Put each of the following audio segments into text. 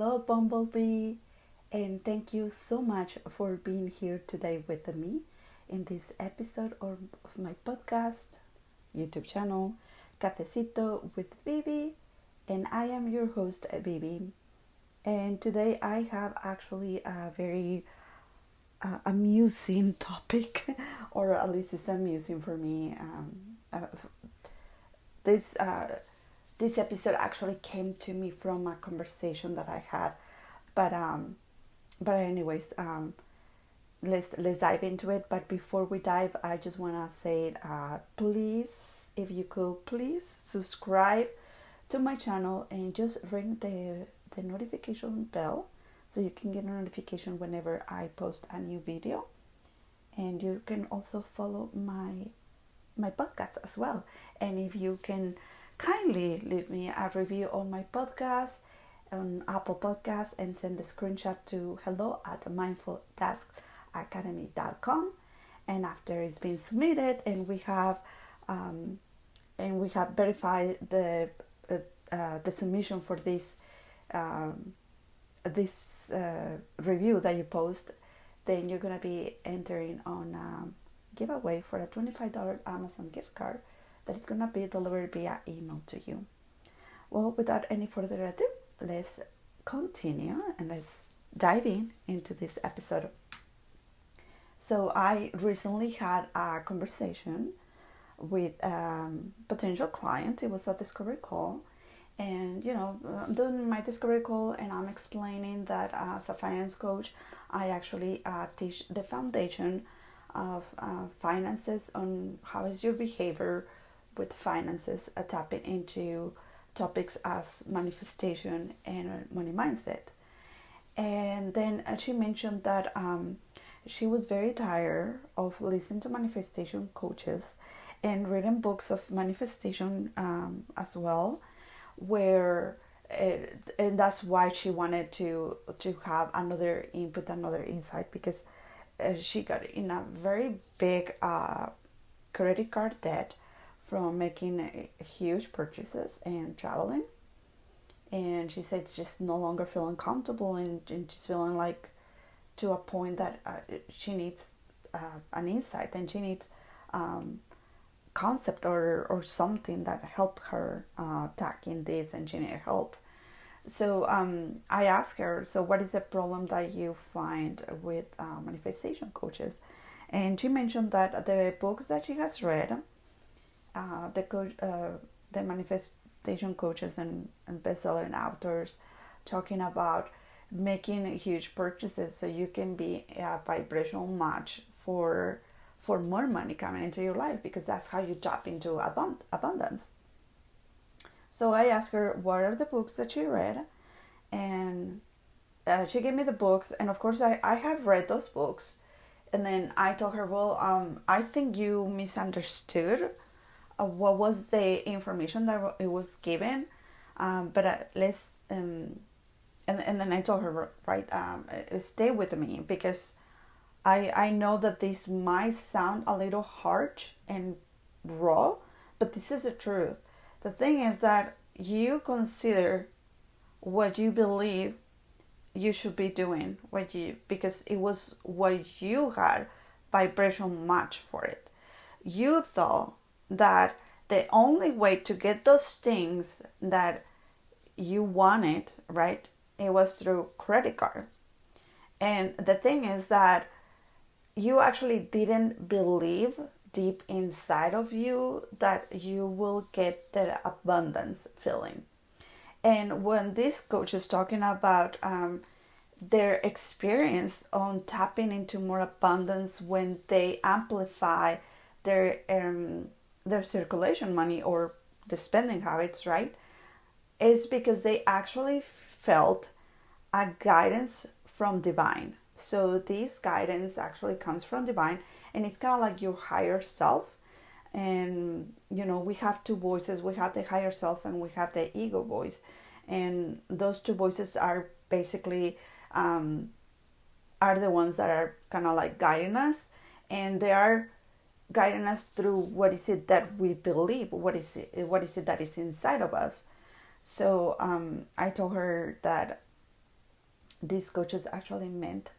Hello, Bumblebee, and thank you so much for being here today with me in this episode of my podcast, YouTube channel, Cafecito with Bibi, and I am your host, Bibi. And today I have actually a very amusing topic, or at least it's amusing for me. This this episode actually came to me from a conversation that I had, but anyways, let's dive into it. But before we dive, I just wanna say, please, if you could, please subscribe to my channel and just ring the notification bell so you can get a notification whenever I post a new video. And you can also follow my podcast as well. And if you can kindly leave me a review on my podcast on Apple Podcasts and send the screenshot to hello@mindful-academy.com. And after it's been submitted and we have verified the submission for this review that you post, then you're gonna be entering on a giveaway for a $25 Amazon gift card that is gonna be delivered via email to you. Well, without any further ado, let's continue and let's dive into this episode. So I recently had a conversation with a potential client. It was a discovery call, and I'm doing my discovery call and I'm explaining that as a finance coach I actually teach the foundation of finances, on how is your behavior with finances, tapping into topics as manifestation and money mindset. And then she mentioned that she was very tired of listening to manifestation coaches and reading books of manifestation as well, where and that's why she wanted to have another input, another insight, because she got in a very big credit card debt from making huge purchases and traveling. And she said she's just no longer feeling comfortable, and she's feeling like to a point that she needs an insight, and she needs concept or something that help her tackling this, and she needs help. So I asked her, so what is the problem that you find with manifestation coaches? And she mentioned that the books that she has read, the manifestation coaches and bestseller and authors talking about making huge purchases so you can be a vibrational match for more money coming into your life, because that's how you tap into abundance. So I asked her what are the books that she read, and she gave me the books, and of course I have read those books. And then I told her, well, I think you misunderstood what was the information that it was given, but let's and then I told her, right, stay with me, because I know that this might sound a little harsh and raw, but this is the truth. The thing is that you consider what you believe you should be doing, because it was what you had vibrational match for it. You thought that the only way to get those things that you wanted, right, it was through credit card. And the thing is that you actually didn't believe deep inside of you that you will get the abundance feeling. And when this coach is talking about their experience on tapping into more abundance when they amplify their circulation money or the spending habits, right, is because they actually felt a guidance from divine. So this guidance actually comes from divine, and it's kind of like your higher self. And we have two voices. We have the higher self and we have the ego voice, and those two voices are basically are the ones that are kind of like guiding us, and they are guiding us through what is it that we believe, what is it that is inside of us. So I told her that these coaches actually meant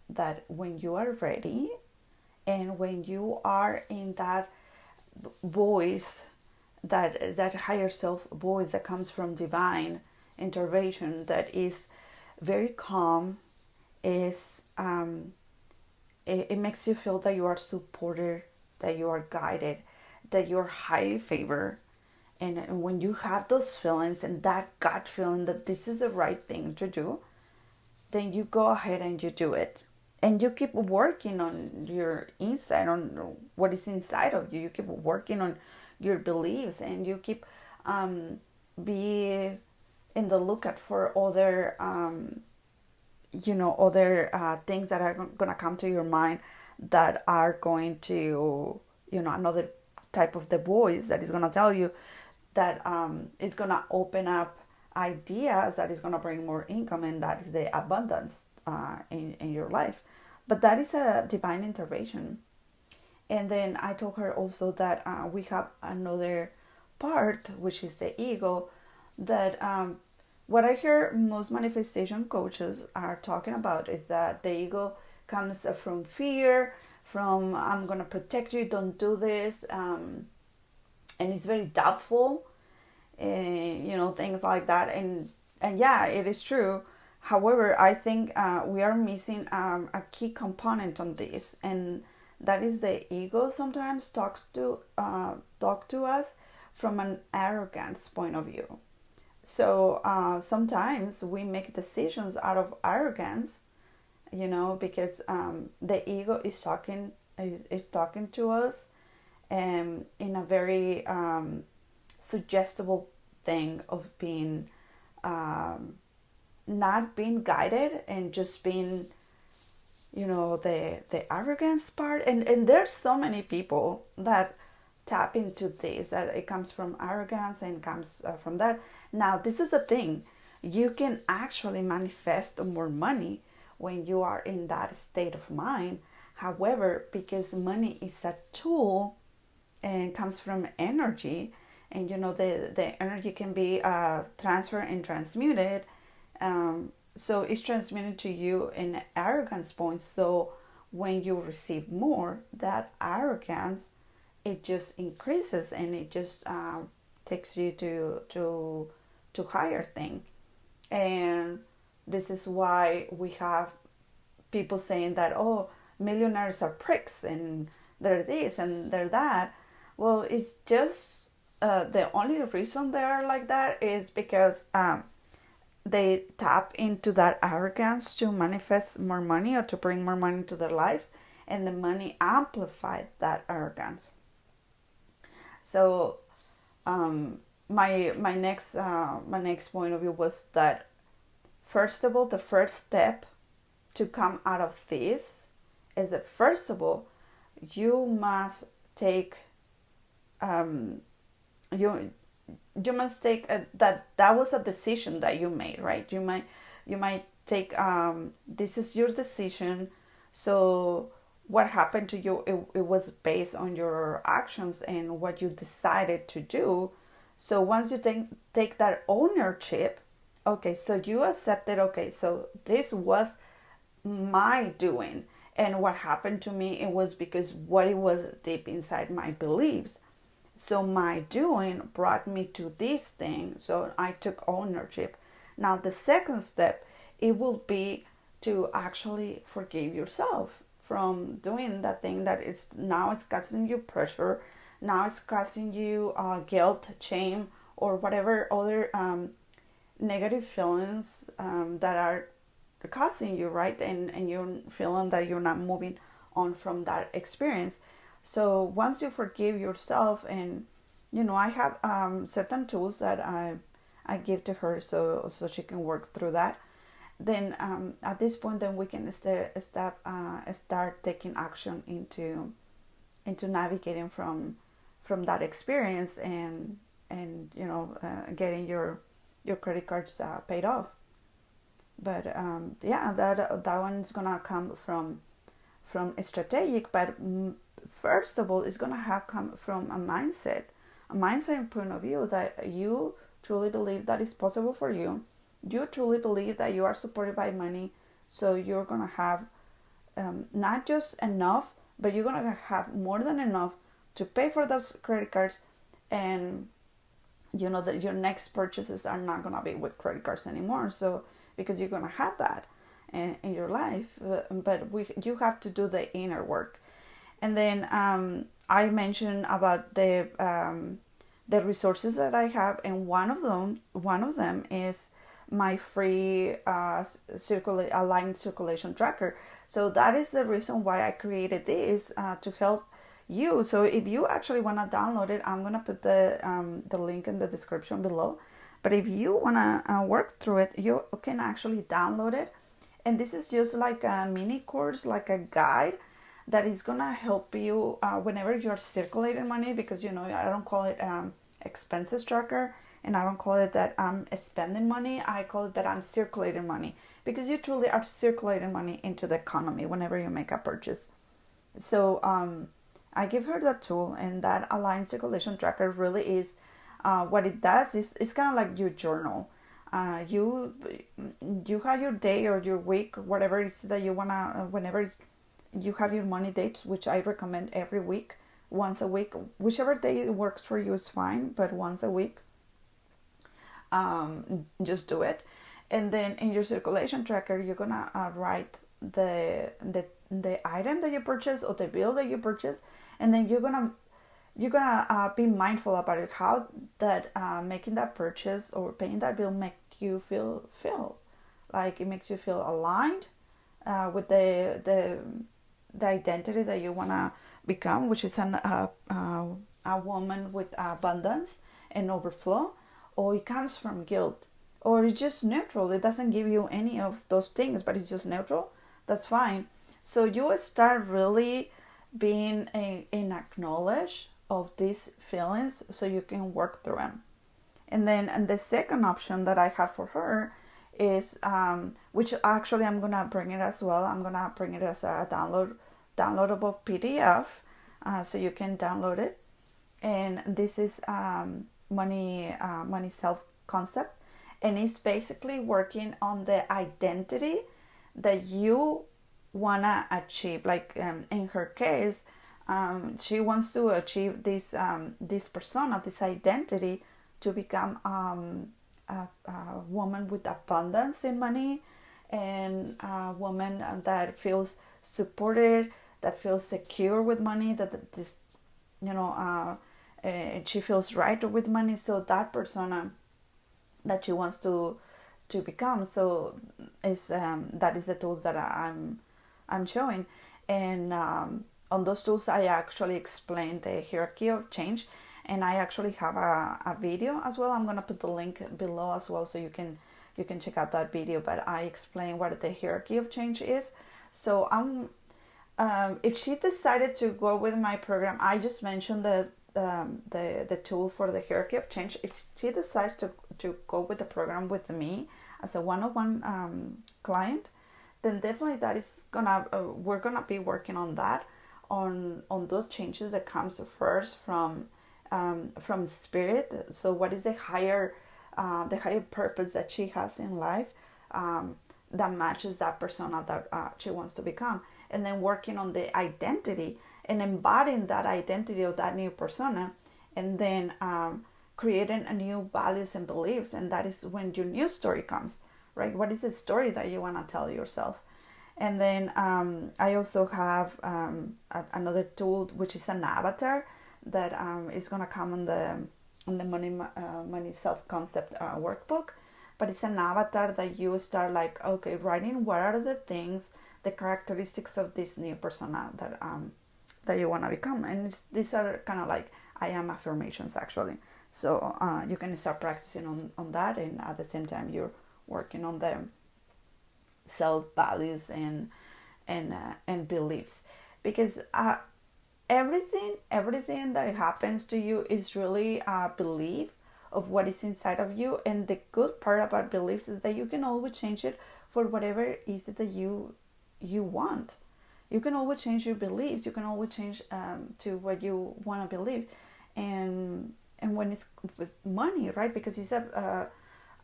that when you are ready and when you are in that voice, that higher self voice that comes from divine intervention, that is very calm, is it makes you feel that you are supported, that you are guided, that you're highly favored. And when you have those feelings and that gut feeling that this is the right thing to do, then you go ahead and you do it. And you keep working on your inside, on what is inside of you. You keep working on your beliefs, and you keep be in the lookout for other other things that are going to come to your mind, that are going to, another type of the voice that is going to tell you that is going to open up ideas that is going to bring more income, and that is the abundance in your life. But that is a divine intervention. And then I told her also that we have another part, which is the ego, that what I hear most manifestation coaches are talking about is that the ego comes from fear, from I'm going to protect you, don't do this, and it's very doubtful, things like that. And yeah, it is true. However, I think we are missing a key component on this, and that is the ego sometimes talk to us from an arrogance point of view. So sometimes we make decisions out of arrogance, because the ego is talking to us, in a very suggestible thing of being not being guided, and just being, the arrogance part. And there's so many people that tap into this, that it comes from arrogance and comes from that. Now, this is the thing: you can actually manifest more money when you are in that state of mind. However, because money is a tool and comes from energy, and the energy can be transferred and transmuted, so it's transmitted to you in arrogance points. So when you receive more, that arrogance, it just increases, and it just takes you to higher thing. And this is why we have people saying that, oh, millionaires are pricks, and they're this and they're that. Well, it's just the only reason they are like that is because they tap into that arrogance to manifest more money, or to bring more money into their lives, and the money amplified that arrogance. So my next point of view was that, first of all, the first step to come out of this is that, first of all, you must take you must take that was a decision that you made, right? You might take this is your decision. So what happened to you, it was based on your actions and what you decided to do. So once you take that ownership, okay, so you accepted, okay, so this was my doing, and what happened to me, it was because what it was deep inside my beliefs. So my doing brought me to this thing, so I took ownership. Now the second step, it will be to actually forgive yourself from doing that thing that is now it's causing you pressure, now it's causing you guilt, shame, or whatever other negative feelings that are causing you, right? And you're feeling that you're not moving on from that experience. So once you forgive yourself, and I have certain tools that I give to her, so she can work through that. Then at this point, then we can start taking action into navigating from that experience, and getting your credit cards paid off. But yeah, that one's gonna come from strategic, but first of all, it's gonna have come from a mindset point of view, that you truly believe that is possible for you, you truly believe that you are supported by money, so you're gonna have not just enough, but you're gonna have more than enough to pay for those credit cards, and you know that your next purchases are not gonna be with credit cards anymore. So because you're gonna have that in your life, but you have to do the inner work. And then I mentioned about the resources that I have, and one of them is my free aligned circulation tracker. So that is the reason why I created this, to help you. So if you actually want to download it, I'm gonna put the link in the description below. But if you wanna work through it, you can actually download it. And this is just like a mini course, like a guide that is gonna help you whenever you're circulating money. Because I don't call it expenses tracker, and I don't call it that I'm spending money. I call it that I'm circulating money, because you truly are circulating money into the economy whenever you make a purchase. So I give her that tool, and that aligned circulation tracker really is what it does is it's kind of like your journal. You have your day or your week, whatever it is that you wanna. Whenever you have your money dates, which I recommend every week, once a week, whichever day works for you is fine, but once a week, just do it. And then in your circulation tracker, you're gonna write the item that you purchase or the bill that you purchase, and then you're gonna be mindful about it, how that making that purchase or paying that bill make you feel like it makes you feel aligned with the identity that you wanna become, which is a woman with abundance and overflow, or it comes from guilt, or it's just neutral. It doesn't give you any of those things, but it's just neutral. That's fine. So you start really being in acknowledge of these feelings, so you can work through them. And the second option that I have for her is, which actually I'm gonna bring it as well. I'm gonna bring it as a downloadable PDF, so you can download it. And this is money self concept, and it's basically working on the identity that you wanna achieve. Like in her case, she wants to achieve this persona, this identity, to become a woman with abundance in money, and a woman that feels supported, that feels secure with money, that this, she feels right with money. So that persona that she wants to become. So is that is the tools that I'm showing. And on those tools, I actually explain the hierarchy of change, and I actually have a video as well. I'm gonna put the link below as well, so you can check out that video. But I explain what the hierarchy of change is. So if she decided to go with my program, I just mentioned the tool for the hierarchy of change. If she decides to go with the program with me as a one-on-one client, then definitely that is gonna we're gonna be working on that, on those changes that comes first from spirit. So what is the higher purpose that she has in life, that matches that persona that she wants to become, and then working on the identity and embodying that identity of that new persona, and then creating a new values and beliefs. And that is when your new story comes, right? What is the story that you want to tell yourself? And then I also have another tool, which is an avatar that is gonna come on the money self concept workbook. But it's an avatar that you start like, okay, writing what are the things, the characteristics of this new persona that you want to become. And these are kind of like I am affirmations actually. So you can start practicing on that, and at the same time you're working on the self values and beliefs, because everything that happens to you is really a belief of what is inside of you. And the good part about beliefs is that you can always change it for whatever it is that you want. You can always change your beliefs. You can always change to what you want to believe. And when it's with money, right? Because it's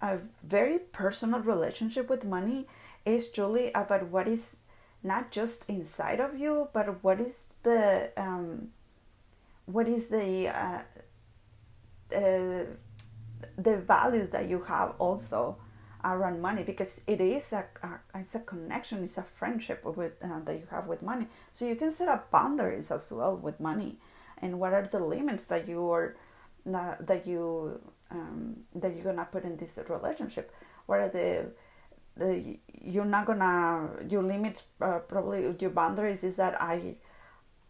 a very personal relationship with money is truly about what is not just inside of you, but what is uh, the values that you have also around money, because it is it's a connection, it's a friendship with that you have with money. So you can set up boundaries as well with money, and what are the limits that you are that you're gonna put in this relationship. What are the you're not gonna your limits, probably your boundaries is that I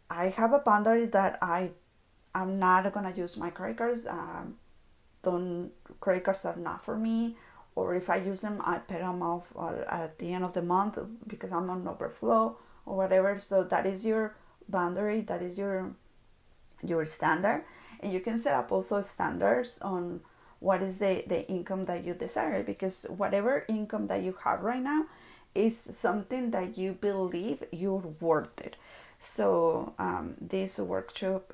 have a boundary that I'm not gonna use my credit cards. Don't Credit cards are not for me, or if I use them, I pay them off at the end of the month because I'm on overflow or whatever. So that is your boundary. That is your standard, and you can set up also standards on what is the income that you desire, because whatever income that you have right now is something that you believe you're worth it. So this workshop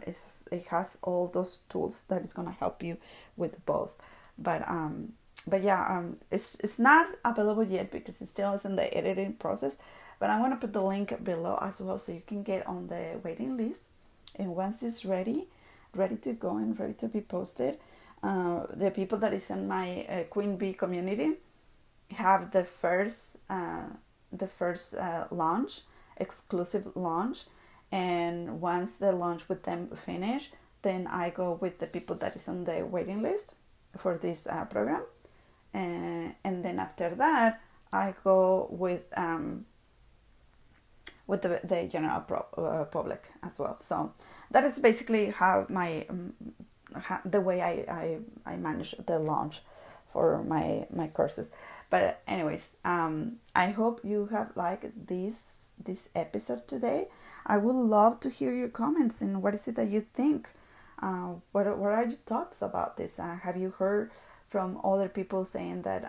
it has all those tools that is gonna help you with both. But yeah, it's not available yet because it still is in the editing process. But I'm gonna put the link below as well, so you can get on the waiting list. And once it's ready to go and ready to be posted, the people that is in my Queen Bee community have the first launch, exclusive launch. And once the launch with them finish, then I go with the people that is on the waiting list for this program, and then after that I go with the general public as well. So that is basically how the way I manage the launch for my courses. But anyways, I hope you have liked this episode today. I would love to hear your comments and what is it that you think. What are your thoughts about this? Have you heard from other people saying that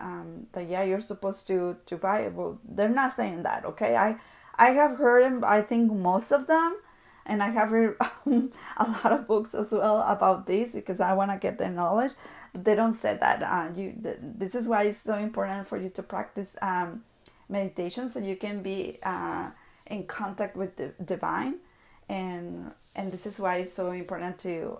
yeah, you're supposed to buy it? Well, they're not saying that, okay? I have heard them, I think most of them, and I have read a lot of books as well about this because I want to get the knowledge. But they don't say that. This is why it's so important for you to practice meditation, so you can be in contact with the divine, and this is why it's so important to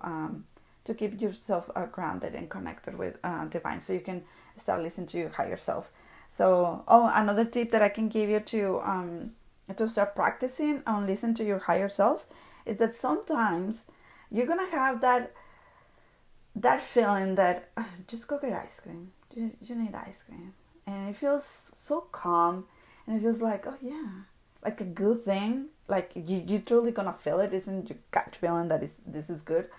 keep yourself grounded and connected with divine, so you can start listening to your higher self. So, another tip that I can give you to start practicing on listen to your higher self is that sometimes you're gonna have that feeling that just go get ice cream. You need ice cream, and it feels so calm, and it feels like, oh yeah, like a good thing. Like you truly gonna feel it. Isn't your gut feeling that this is good?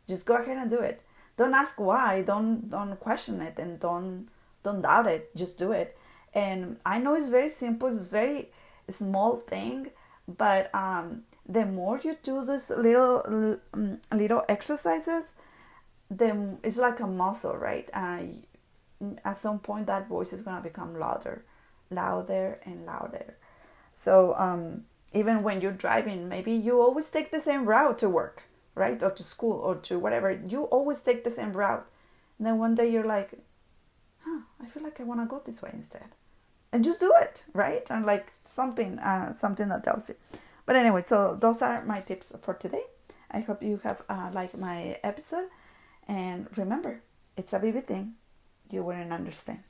Just go ahead and do it. Don't ask why. Don't question it, and don't doubt it. Just do it. And I know it's very simple. It's very small thing, but the more you do this little exercises, then it's like a muscle, right? At some point that voice is gonna become louder and louder. So even when you're driving, maybe you always take the same route to work, right, or to school, or to whatever. You always take the same route, and then one day you're like, I feel like I want to go this way instead, and just do it, right? And like something that tells you. But anyway, so those are my tips for today. I hope you have liked my episode, and remember, it's a baby thing you wouldn't understand.